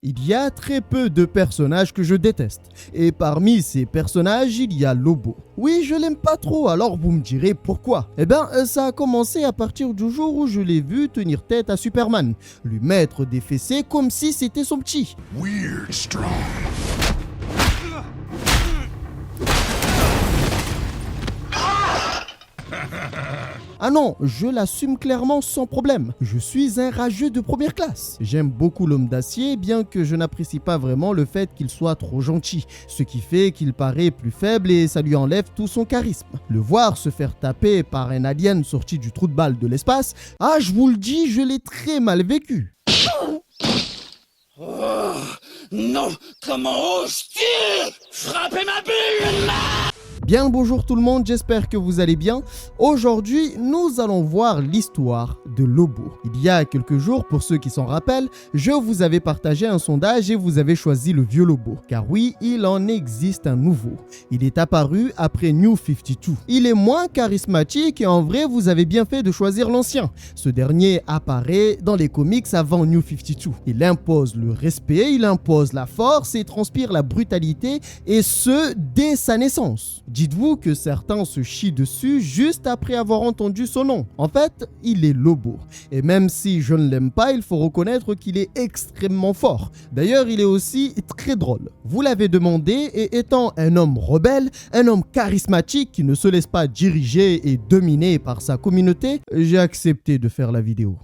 Il y a très peu de personnages que je déteste. Et parmi ces personnages, il y a Lobo. Oui, je l'aime pas trop, alors vous me direz pourquoi. Eh ben, ça a commencé à partir du jour où je l'ai vu tenir tête à Superman, lui mettre des fessées comme si c'était son petit. Weird strong. Ah non, je l'assume clairement sans problème. Je suis un rageux de première classe. J'aime beaucoup l'homme d'acier, bien que je n'apprécie pas vraiment le fait qu'il soit trop gentil, ce qui fait qu'il paraît plus faible et ça lui enlève tout son charisme. Le voir se faire taper par un alien sorti du trou de balle de l'espace, ah je vous le dis, je l'ai très mal vécu. Oh, non, comment oses-tu frapper ma bulle? Bien le bonjour tout le monde, j'espère que vous allez bien. Aujourd'hui, nous allons voir l'histoire de Lobo. Il y a quelques jours, pour ceux qui s'en rappellent, je vous avais partagé un sondage et vous avez choisi le vieux Lobo. Car oui, il en existe un nouveau. Il est apparu après New 52. Il est moins charismatique et en vrai, vous avez bien fait de choisir l'ancien. Ce dernier apparaît dans les comics avant New 52. Il impose le respect, il impose la force et transpire la brutalité, et ce, dès sa naissance. Dites-vous que certains se chient dessus juste après avoir entendu son nom. En fait, il est Lobo. Et même si je ne l'aime pas, il faut reconnaître qu'il est extrêmement fort. D'ailleurs, il est aussi très drôle. Vous l'avez demandé et étant un homme rebelle, un homme charismatique qui ne se laisse pas diriger et dominer par sa communauté, j'ai accepté de faire la vidéo.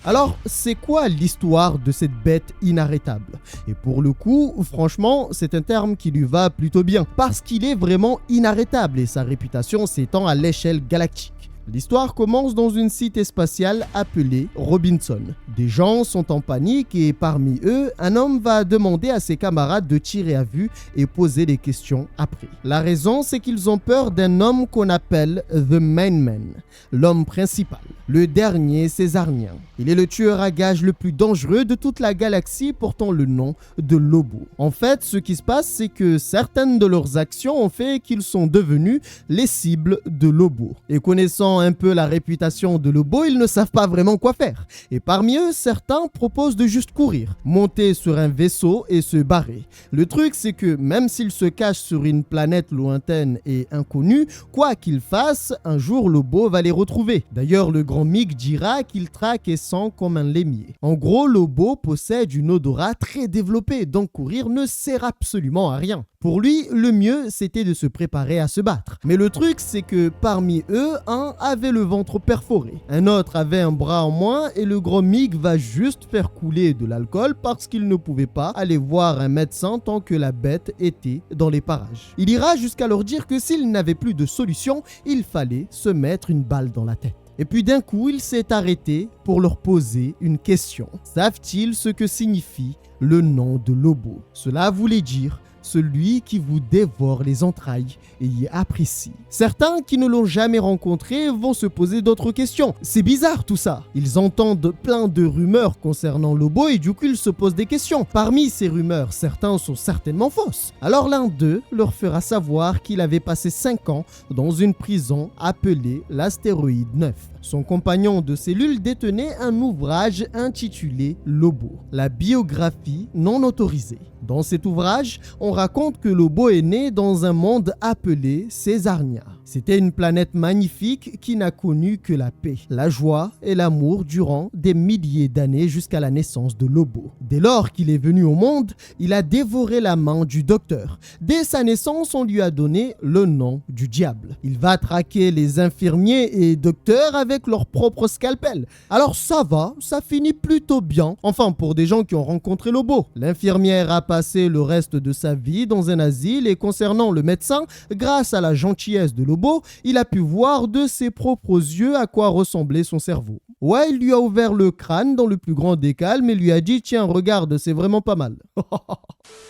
Alors, c'est quoi l'histoire de cette bête inarrêtable? Et pour le coup, franchement, c'est un terme qui lui va plutôt bien, parce qu'il est vraiment inarrêtable et sa réputation s'étend à l'échelle galactique. L'histoire commence dans une cité spatiale appelée Robinson. Des gens sont en panique et parmi eux, un homme va demander à ses camarades de tirer à vue et poser des questions après. La raison, c'est qu'ils ont peur d'un homme qu'on appelle The Main Man, l'homme principal, le dernier césarnien. Il est le tueur à gages le plus dangereux de toute la galaxie portant le nom de Lobo. En fait, ce qui se passe, c'est que certaines de leurs actions ont fait qu'ils sont devenus les cibles de Lobo. Et connaissant un peu la réputation de Lobo, ils ne savent pas vraiment quoi faire. Et parmi eux, certains proposent de juste courir, monter sur un vaisseau et se barrer. Le truc, c'est que même s'ils se cachent sur une planète lointaine et inconnue, quoi qu'ils fassent, un jour Lobo va les retrouver. D'ailleurs, le grand Mick dira qu'il traque et sent comme un lémier. En gros, Lobo possède une odorat très développée, donc courir ne sert absolument à rien. Pour lui, le mieux, c'était de se préparer à se battre. Mais le truc, c'est que parmi eux, un avait le ventre perforé, un autre avait un bras en moins et le gros Mick va juste faire couler de l'alcool parce qu'il ne pouvait pas aller voir un médecin tant que la bête était dans les parages. Il ira jusqu'à leur dire que s'il n'avait plus de solution, il fallait se mettre une balle dans la tête. Et puis d'un coup, il s'est arrêté pour leur poser une question. Savent-ils ce que signifie le nom de Lobo? Cela voulait dire celui qui vous dévore les entrailles et y apprécie. Certains qui ne l'ont jamais rencontré vont se poser d'autres questions. C'est bizarre tout ça. Ils entendent plein de rumeurs concernant Lobo et du coup ils se posent des questions. Parmi ces rumeurs, certains sont certainement fausses. Alors l'un d'eux leur fera savoir qu'il avait passé 5 ans dans une prison appelée l'Astéroïde 9. Son compagnon de cellule détenait un ouvrage intitulé Lobo, la biographie non autorisée. Dans cet ouvrage, on raconte que Lobo est né dans un monde appelé Césarnia. C'était une planète magnifique qui n'a connu que la paix, la joie et l'amour durant des milliers d'années jusqu'à la naissance de Lobo. Dès lors qu'il est venu au monde, il a dévoré la main du docteur. Dès sa naissance, on lui a donné le nom du diable. Il va traquer les infirmiers et docteurs avec leur propre scalpel. Alors ça va, ça finit plutôt bien. Enfin, pour des gens qui ont rencontré Lobo. L'infirmière a passé le reste de sa vie dans un asile et concernant le médecin, grâce à la gentillesse de Lobo, il a pu voir de ses propres yeux à quoi ressemblait son cerveau. Ouais, il lui a ouvert le crâne dans le plus grand des calmes et lui a dit « Tiens, regarde, c'est vraiment pas mal. »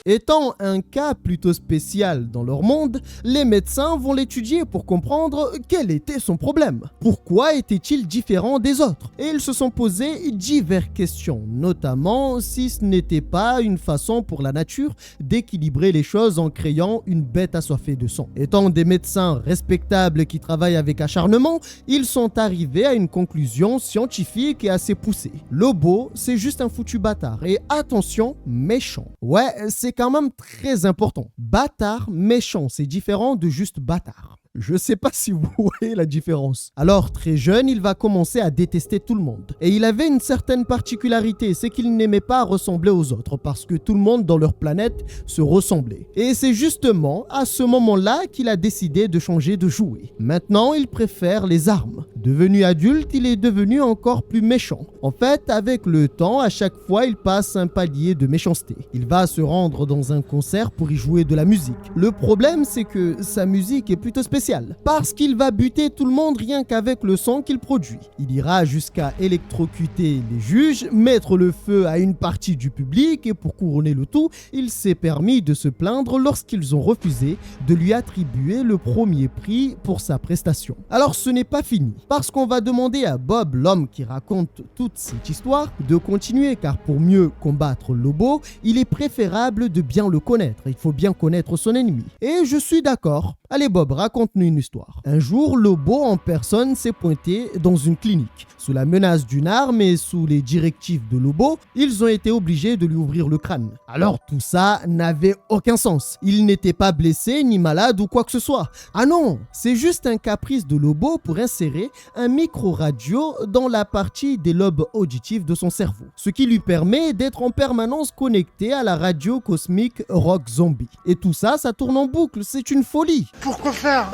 Étant un cas plutôt spécial dans leur monde, les médecins vont l'étudier pour comprendre quel était son problème. Pourquoi était-il différent des autres? Et ils se sont posés diverses questions, notamment si ce n'était pas une façon pour la nature d'équilibrer les choses en créant une bête assoiffée de sang. Étant des médecins respectables qui travaillent avec acharnement, ils sont arrivés à une conclusion scientifique et assez poussée. Lobo, c'est juste un foutu bâtard. Et attention, méchant. Ouais, c'est quand même très important. Bâtard, méchant, c'est différent de juste bâtard. Je sais pas si vous voyez la différence. Alors, très jeune, il va commencer à détester tout le monde. Et il avait une certaine particularité, c'est qu'il n'aimait pas ressembler aux autres, parce que tout le monde dans leur planète se ressemblait. Et c'est justement à ce moment-là qu'il a décidé de changer de jouet. Maintenant, il préfère les armes. Devenu adulte, il est devenu encore plus méchant. En fait, avec le temps, à chaque fois, il passe un palier de méchanceté. Il va se rendre dans un concert pour y jouer de la musique. Le problème, c'est que sa musique est plutôt spéciale. Parce qu'il va buter tout le monde rien qu'avec le son qu'il produit. Il ira jusqu'à électrocuter les juges, mettre le feu à une partie du public et pour couronner le tout, il s'est permis de se plaindre lorsqu'ils ont refusé de lui attribuer le premier prix pour sa prestation. Alors ce n'est pas fini, parce qu'on va demander à Bob, l'homme qui raconte toute cette histoire, de continuer car pour mieux combattre Lobo, il est préférable de bien le connaître. Il faut bien connaître son ennemi. Et je suis d'accord. Allez Bob, raconte-nous une histoire. Un jour, Lobo en personne s'est pointé dans une clinique. Sous la menace d'une arme et sous les directives de Lobo, ils ont été obligés de lui ouvrir le crâne. Alors tout ça n'avait aucun sens. Il n'était pas blessé, ni malade ou quoi que ce soit. Ah non, c'est juste un caprice de Lobo pour insérer un micro-radio dans la partie des lobes auditifs de son cerveau. Ce qui lui permet d'être en permanence connecté à la radio cosmique Rock Zombie. Et tout ça, ça tourne en boucle, c'est une folie. Pourquoi faire?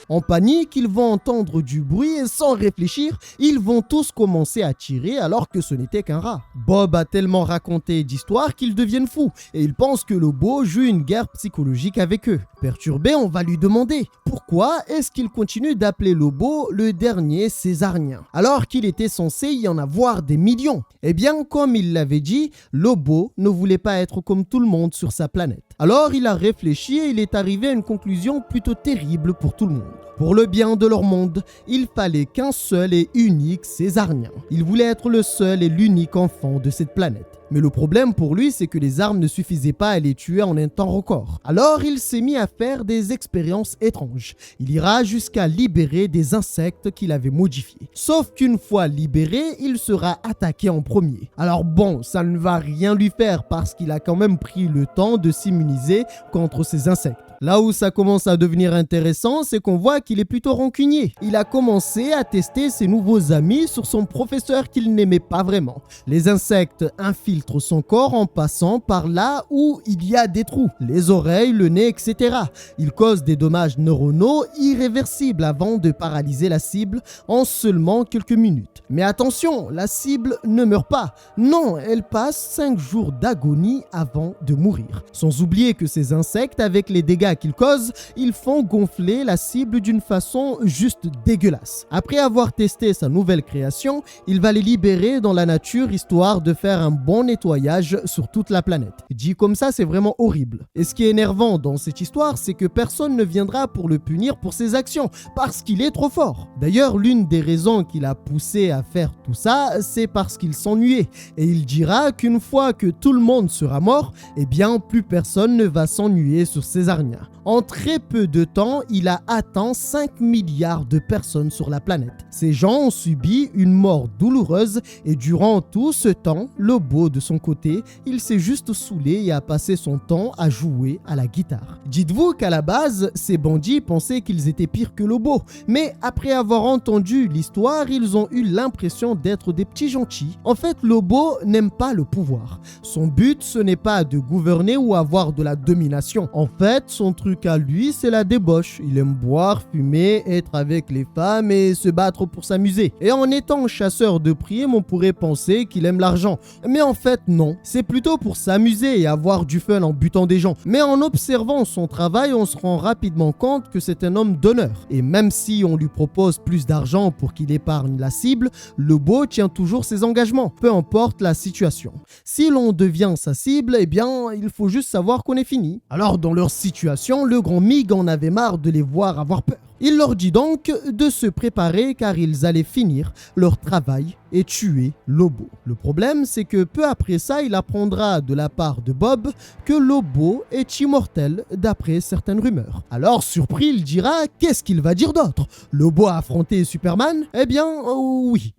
En panique, ils vont entendre du bruit et sans réfléchir, ils vont tous commencer à tirer alors que ce n'était qu'un rat. Bob a tellement raconté d'histoires qu'ils deviennent fous et ils pensent que Lobo joue une guerre psychologique avec eux. Perturbé, on va lui demander pourquoi est-ce qu'il continue d'appeler Lobo le dernier césarien alors qu'il était censé y en avoir des millions. Eh bien, comme il l'avait dit, Lobo ne voulait pas être comme tout le monde sur sa planète. Alors il a réfléchi et il est arrivé à une conclusion plutôt terrible pour tout le monde. Pour le bien de leur monde, il fallait qu'un seul et unique césarien. Il voulait être le seul et l'unique enfant de cette planète. Mais le problème pour lui, c'est que les armes ne suffisaient pas à les tuer en un temps record. Alors il s'est mis à faire des expériences étranges. Il ira jusqu'à libérer des insectes qu'il avait modifiés. Sauf qu'une fois libéré, il sera attaqué en premier. Alors bon, ça ne va rien lui faire parce qu'il a quand même pris le temps de s'immuniser contre ces insectes. Là où ça commence à devenir intéressant, c'est qu'on voit qu'il est plutôt rancunier. Il a commencé à tester ses nouveaux amis sur son professeur qu'il n'aimait pas vraiment. Les insectes infiltrent son corps en passant par là où il y a des trous, les oreilles, le nez, etc. Ils causent des dommages neuronaux irréversibles avant de paralyser la cible en seulement quelques minutes. Mais attention, la cible ne meurt pas. Non, elle passe 5 jours d'agonie avant de mourir. Sans oublier que ces insectes, avec les dégâts qu'ils causent, ils font gonfler la cible d'une façon juste dégueulasse. Après avoir testé sa nouvelle création, il va les libérer dans la nature histoire de faire un bon nettoyage sur toute la planète. Dit comme ça, c'est vraiment horrible. Et ce qui est énervant dans cette histoire, c'est que personne ne viendra pour le punir pour ses actions, parce qu'il est trop fort. D'ailleurs, l'une des raisons qui l'a poussé à faire tout ça, c'est parce qu'il s'ennuyait. Et il dira qu'une fois que tout le monde sera mort, eh bien, plus personne ne va s'ennuyer sur Césarnia. En très peu de temps, il a atteint 5 milliards de personnes sur la planète. Ces gens ont subi une mort douloureuse et durant tout ce temps, Lobo de son côté, il s'est juste saoulé et a passé son temps à jouer à la guitare. Dites-vous qu'à la base, ces bandits pensaient qu'ils étaient pires que Lobo, mais après avoir entendu l'histoire, ils ont eu l'impression d'être des petits gentils. En fait, Lobo n'aime pas le pouvoir. Son but, ce n'est pas de gouverner ou avoir de la domination. En fait, son truc à lui, c'est la débauche. Il aime boire, fumer, être avec les femmes et se battre pour s'amuser. Et en étant chasseur de primes, on pourrait penser qu'il aime l'argent. Mais en fait, non. C'est plutôt pour s'amuser et avoir du fun en butant des gens. Mais en observant son travail, on se rend rapidement compte que c'est un homme d'honneur. Et même si on lui propose plus d'argent pour qu'il épargne la cible, Lobo tient toujours ses engagements, peu importe la situation. Si l'on devient sa cible, eh bien, il faut juste savoir qu'on est fini. Alors, dans leur situation, le grand Mig en avait marre de les voir avoir peur. Il leur dit donc de se préparer car ils allaient finir leur travail et tuer Lobo. Le problème, c'est que peu après ça, il apprendra de la part de Bob que Lobo est immortel d'après certaines rumeurs. Alors, surpris, il dira « Qu'est-ce qu'il va dire d'autre? Lobo a affronté Superman ?» Eh bien, oui.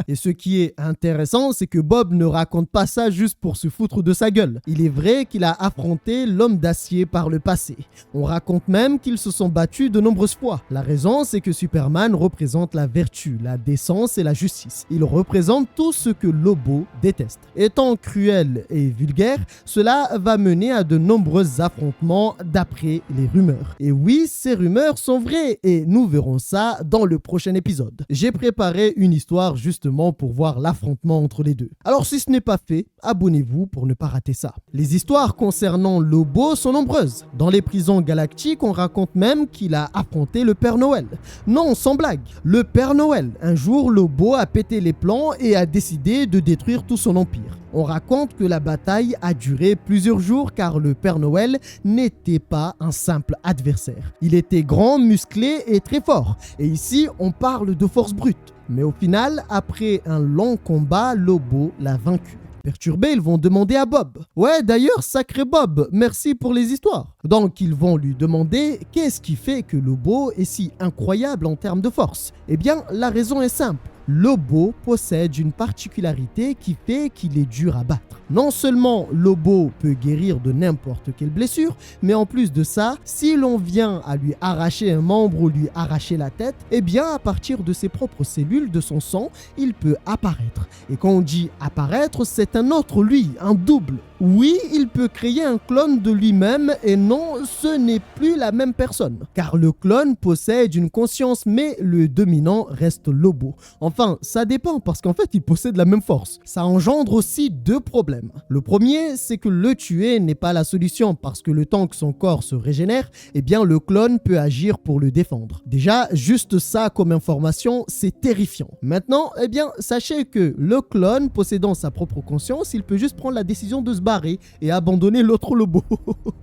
Et ce qui est intéressant, c'est que Bob ne raconte pas ça juste pour se foutre de sa gueule. Il est vrai qu'il a affronté l'homme d'acier par le passé. On raconte même qu'ils se sont battus de nombreuses fois. La raison, c'est que Superman représente la vertu, la décence et la justice. Il représente tout ce que Lobo déteste. Étant cruel et vulgaire, cela va mener à de nombreux affrontements d'après les rumeurs. Et oui, ces rumeurs sont vraies et nous verrons ça dans le prochain épisode. J'ai préparé une histoire justement pour voir l'affrontement entre les deux. Alors si ce n'est pas fait, abonnez-vous pour ne pas rater ça. Les histoires concernant Lobo sont nombreuses. Dans les prisons galactiques, on raconte même qu'il a affronté le Père Noël. Non, sans blague, le Père Noël. Un jour, Lobo a pété les plans et a décidé de détruire tout son empire. On raconte que la bataille a duré plusieurs jours car le Père Noël n'était pas un simple adversaire. Il était grand, musclé et très fort. Et ici, on parle de force brute. Mais au final, après un long combat, Lobo l'a vaincu. Perturbés, ils vont demander à Bob. Ouais, d'ailleurs, sacré Bob, merci pour les histoires. Donc, ils vont lui demander qu'est-ce qui fait que Lobo est si incroyable en termes de force. Eh bien, la raison est simple. Lobo possède une particularité qui fait qu'il est dur à battre. Non seulement Lobo peut guérir de n'importe quelle blessure, mais en plus de ça, si l'on vient à lui arracher un membre ou lui arracher la tête, eh bien à partir de ses propres cellules, de son sang, il peut apparaître. Et quand on dit apparaître, c'est un autre lui, un double. Oui, il peut créer un clone de lui-même et non, ce n'est plus la même personne. Car le clone possède une conscience, mais le dominant reste Lobo. Enfin, ça dépend parce qu'en fait, il possède la même force. Ça engendre aussi deux problèmes. Le premier, c'est que le tuer n'est pas la solution parce que le temps que son corps se régénère, eh bien le clone peut agir pour le défendre. Déjà, juste ça comme information, c'est terrifiant. Maintenant, eh bien, sachez que le clone possédant sa propre conscience, il peut juste prendre la décision de se barrer et abandonner l'autre Lobo.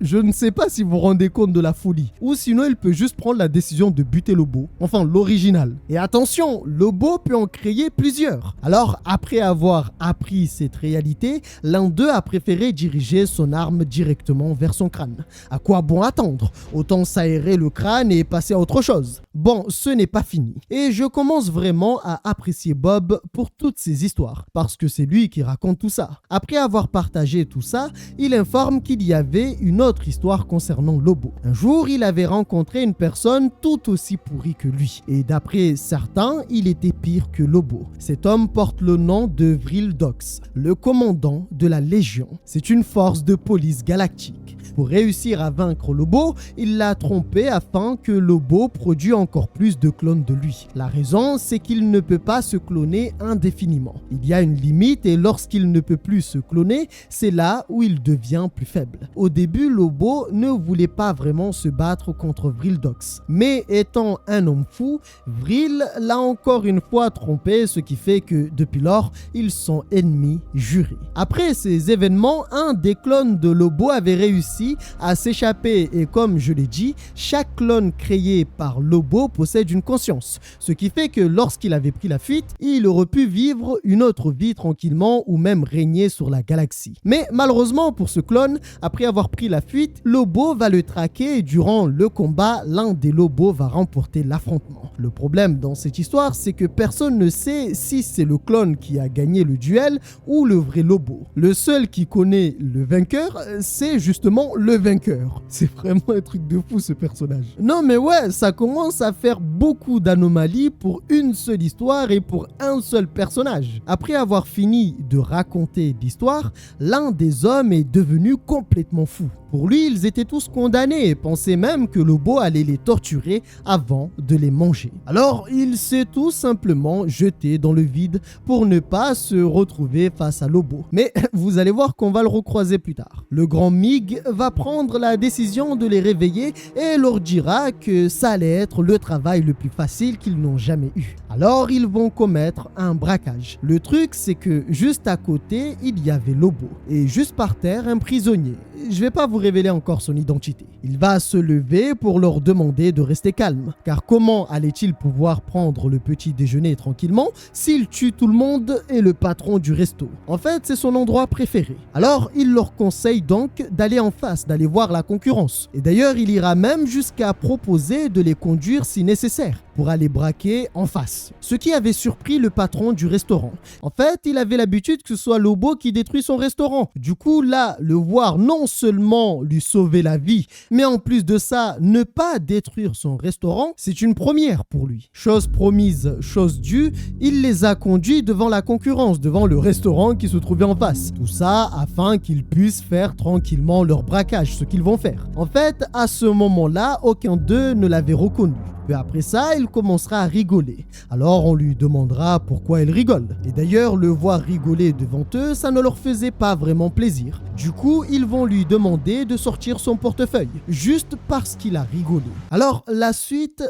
Je ne sais pas si vous vous rendez compte de la folie. Ou sinon, il peut juste prendre la décision de buter Lobo. Enfin, l'original. Et attention, Lobo peut en créer plusieurs. Alors, après avoir appris cette réalité, l'un d'eux a préféré diriger son arme directement vers son crâne. À quoi bon attendre? Autant s'aérer le crâne et passer à autre chose. Bon, ce n'est pas fini. Et je commence vraiment à apprécier Bob pour toutes ces histoires, parce que c'est lui qui raconte tout ça. Après avoir partagé tout ça, il informe qu'il y avait une autre histoire concernant Lobo. Un jour, il avait rencontré une personne tout aussi pourrie que lui. Et d'après certains, il était pire que Lobo. Cet homme porte le nom de Vril Dox, le commandant de la Légion. C'est une force de police galactique. Pour réussir à vaincre Lobo, il l'a trompé afin que Lobo produise encore plus de clones de lui. La raison, c'est qu'il ne peut pas se cloner indéfiniment. Il y a une limite et lorsqu'il ne peut plus se cloner, c'est là où il devient plus faible. Au début, Lobo ne voulait pas vraiment se battre contre Vril Dox. Mais étant un homme fou, Vril l'a encore une fois trompé, ce qui fait que depuis lors, ils sont ennemis jurés. Après ces événements, un des clones de Lobo avait réussi à s'échapper et comme je l'ai dit, chaque clone créé par Lobo possède une conscience, ce qui fait que lorsqu'il avait pris la fuite, il aurait pu vivre une autre vie tranquillement ou même régner sur la galaxie. Mais malheureusement pour ce clone, après avoir pris la fuite, Lobo va le traquer et durant le combat, l'un des Lobos va remporter l'affrontement. Le problème dans cette histoire, c'est que personne ne sait si c'est le clone qui a gagné le duel ou le vrai Lobo. Le seul qui connaît le vainqueur, c'est justement le vainqueur. C'est vraiment un truc de fou ce personnage. Non mais ouais, ça commence à faire beaucoup d'anomalies pour une seule histoire et pour un seul personnage. Après avoir fini de raconter l'histoire, l'un des hommes est devenu complètement fou. Pour lui, ils étaient tous condamnés et pensaient même que Lobo allait les torturer avant de les manger. Alors, il s'est tout simplement jeté dans le vide pour ne pas se retrouver face à Lobo. Mais vous allez voir qu'on va le recroiser plus tard. Le grand Mig va prendre la décision de les réveiller et leur dira que ça allait être le travail le plus facile qu'ils n'ont jamais eu. Alors, ils vont commettre un braquage. Le truc, c'est que juste à côté, il y avait Lobo. Et juste par terre un prisonnier. Je vais pas vous révéler encore son identité. Il va se lever pour leur demander de rester calme. Car comment allait-il pouvoir prendre le petit déjeuner tranquillement s'il tue tout le monde et le patron du resto? En fait, c'est son endroit préféré. Alors, il leur conseille donc d'aller en face, d'aller voir la concurrence. Et d'ailleurs, il ira même jusqu'à proposer de les conduire si nécessaire pour aller braquer en face. Ce qui avait surpris le patron du restaurant. En fait, il avait l'habitude que ce soit Lobo qui détruit son restaurant. Du coup, là, le voir non seulement lui sauver la vie, mais en plus de ça, ne pas détruire son restaurant, c'est une première pour lui. Chose promise, chose due, il les a conduits devant la concurrence, devant le restaurant qui se trouvait en face. Tout ça afin qu'ils puissent faire tranquillement leur braquage, ce qu'ils vont faire. En fait, à ce moment-là, aucun d'eux ne l'avait reconnu. Puis après ça, il commencera à rigoler. Alors on lui demandera pourquoi il rigole. Et d'ailleurs, le voir rigoler devant eux, ça ne leur faisait pas vraiment plaisir. Du coup, ils vont lui demander de sortir son portefeuille, juste parce qu'il a rigolé. Alors la suite,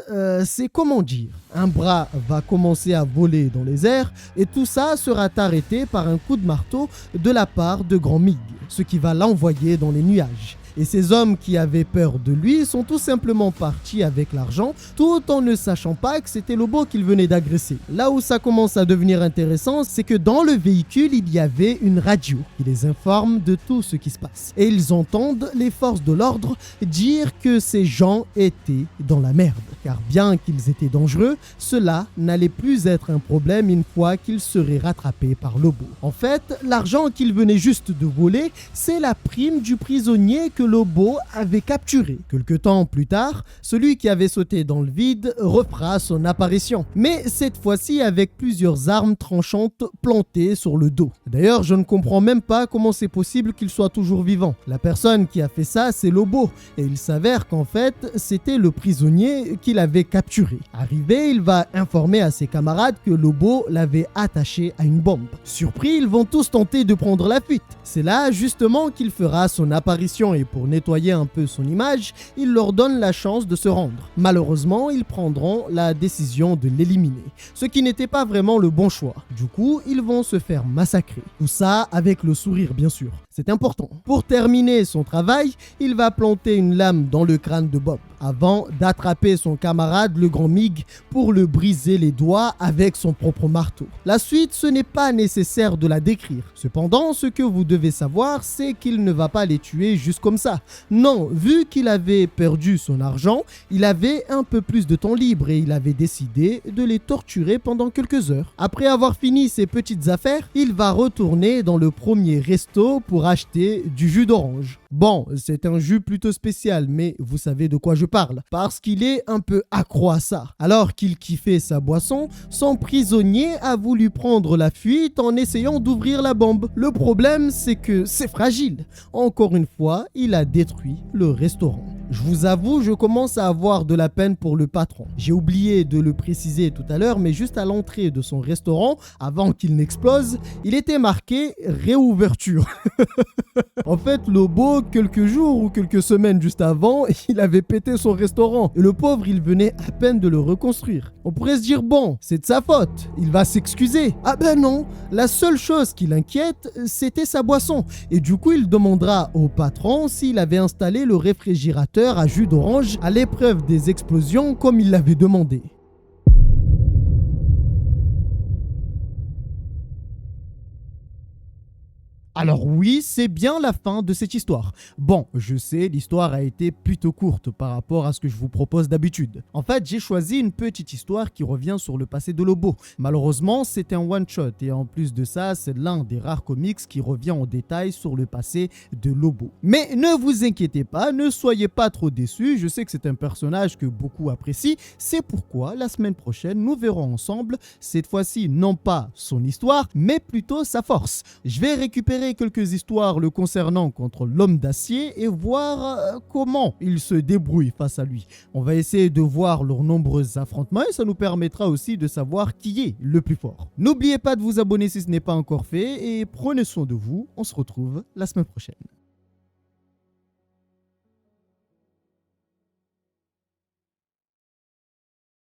c'est comment dire? Un bras va commencer à voler dans les airs et tout ça sera arrêté par un coup de marteau de la part de Grand Mig, ce qui va l'envoyer dans les nuages. Et ces hommes qui avaient peur de lui sont tout simplement partis avec l'argent, tout en ne sachant pas que c'était Lobo qu'ils venaient d'agresser. Là où ça commence à devenir intéressant, c'est que dans le véhicule, il y avait une radio qui les informe de tout ce qui se passe. Et ils entendent les forces de l'ordre dire que ces gens étaient dans la merde. Car bien qu'ils étaient dangereux, cela n'allait plus être un problème une fois qu'ils seraient rattrapés par Lobo. En fait, l'argent qu'ils venaient juste de voler, c'est la prime du prisonnier que Lobo avait capturé. Quelque temps plus tard, celui qui avait sauté dans le vide refera son apparition, mais cette fois-ci avec plusieurs armes tranchantes plantées sur le dos. D'ailleurs, je ne comprends même pas comment c'est possible qu'il soit toujours vivant. La personne qui a fait ça, c'est Lobo, et il s'avère qu'en fait, c'était le prisonnier qu'il avait capturé. Arrivé, il va informer à ses camarades que Lobo l'avait attaché à une bombe. Surpris, ils vont tous tenter de prendre la fuite. C'est là justement qu'il fera son apparition et pour nettoyer un peu son image, il leur donne la chance de se rendre. Malheureusement, ils prendront la décision de l'éliminer, ce qui n'était pas vraiment le bon choix. Du coup, ils vont se faire massacrer. Tout ça avec le sourire, bien sûr. C'est important. Pour terminer son travail, il va planter une lame dans le crâne de Bob, avant d'attraper son camarade, le Grand Mig, pour le briser les doigts avec son propre marteau. La suite, ce n'est pas nécessaire de la décrire. Cependant, ce que vous devez savoir, c'est qu'il ne va pas les tuer juste comme ça. Non, vu qu'il avait perdu son argent, il avait un peu plus de temps libre et il avait décidé de les torturer pendant quelques heures. Après avoir fini ses petites affaires, il va retourner dans le premier resto pour acheter du jus d'orange. Bon, c'est un jus plutôt spécial, mais vous savez de quoi je parle, parce qu'il est un peu accro à ça. Alors qu'il kiffait sa boisson, son prisonnier a voulu prendre la fuite en essayant d'ouvrir la bombe. Le problème, c'est que c'est fragile. Encore une fois, il a détruit le restaurant. Je vous avoue, je commence à avoir de la peine pour le patron. J'ai oublié de le préciser tout à l'heure, mais juste à l'entrée de son restaurant, avant qu'il n'explose, il était marqué « Réouverture ». En fait, Lobo, quelques jours ou quelques semaines juste avant, il avait pété son restaurant. Et le pauvre, il venait à peine de le reconstruire. On pourrait se dire, bon, c'est de sa faute, il va s'excuser. Ah ben non, la seule chose qui l'inquiète, c'était sa boisson. Et du coup, il demandera au patron s'il avait installé le réfrigérateur à jus d'orange à l'épreuve des explosions comme il l'avait demandé. Alors oui, c'est bien la fin de cette histoire. Bon, je sais, l'histoire a été plutôt courte par rapport à ce que je vous propose d'habitude. En fait, j'ai choisi une petite histoire qui revient sur le passé de Lobo. Malheureusement, c'est un one-shot et en plus de ça, c'est l'un des rares comics qui revient en détail sur le passé de Lobo. Mais ne vous inquiétez pas, ne soyez pas trop déçus, je sais que c'est un personnage que beaucoup apprécient, c'est pourquoi la semaine prochaine, nous verrons ensemble, cette fois-ci non pas son histoire, mais plutôt sa force. Je vais récupérer quelques histoires le concernant contre l'homme d'acier et voir comment il se débrouille face à lui. On va essayer de voir leurs nombreux affrontements et ça nous permettra aussi de savoir qui est le plus fort. N'oubliez pas de vous abonner si ce n'est pas encore fait et prenez soin de vous. On se retrouve la semaine prochaine.